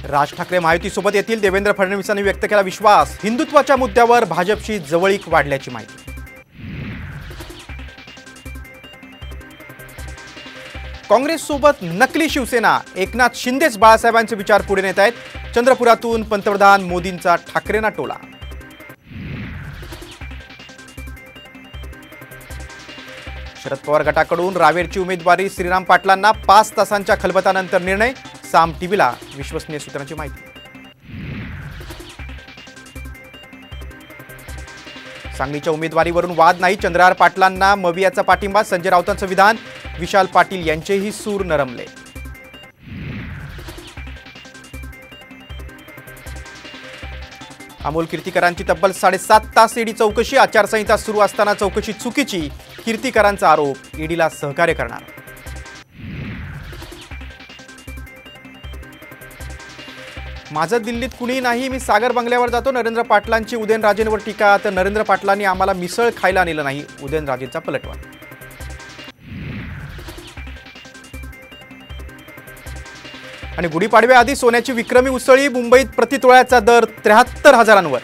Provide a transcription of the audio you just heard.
राज ठाकरे महायुतीसोबत येतील, देवेंद्र फडणवीसांनी व्यक्त केला विश्वास। हिंदुत्वाच्या मुद्द्यावर भाजपशी जवळीक वाढल्याची माहिती। काँग्रेससोबत नकली शिवसेना, एकनाथ शिंदेच बाळासाहेबांचे विचार पुढे नेत आहेत। चंद्रपुरातून पंतप्रधान मोदींचा ठाकरेंना टोला। शरद पवार गटाकडून रावेरची उमेदवारी श्रीराम पाटलांना 5 तासांच्या खलबतानंतर निर्णय। साम टीव्हीला विश्वसनीय सूत्रांची माहिती। सांगलीच्या उमेदवारीवरून वाद नाही, चंद्रहार पाटलांना मवियाचा पाठिंबा। संजय राऊतांचं विधान, विशाल पाटील यांचेही सूर नरमले। अमोल कीर्तीकरांची तब्बल 7.5 तास ईडी चौकशी। आचारसंहिता सुरू असताना चौकशी चुकीची, कीर्तीकरांचा आरोप। ईडीला सहकार्य करणार। माझं दिल्लीत कुणी नाही, मी सागर बंगल्यावर जातो। नरेंद्र पाटलांची उदयनराजेंवर टीका। तर नरेंद्र पाटलांनी आम्हाला मिसळ खायला नेलं नाही, उदयनराजेंचा पलटवार। आणि गुढीपाडव्याआधी सोन्याची विक्रमी उसळी। मुंबईत प्रतितोळ्याचा दर 73,000वर।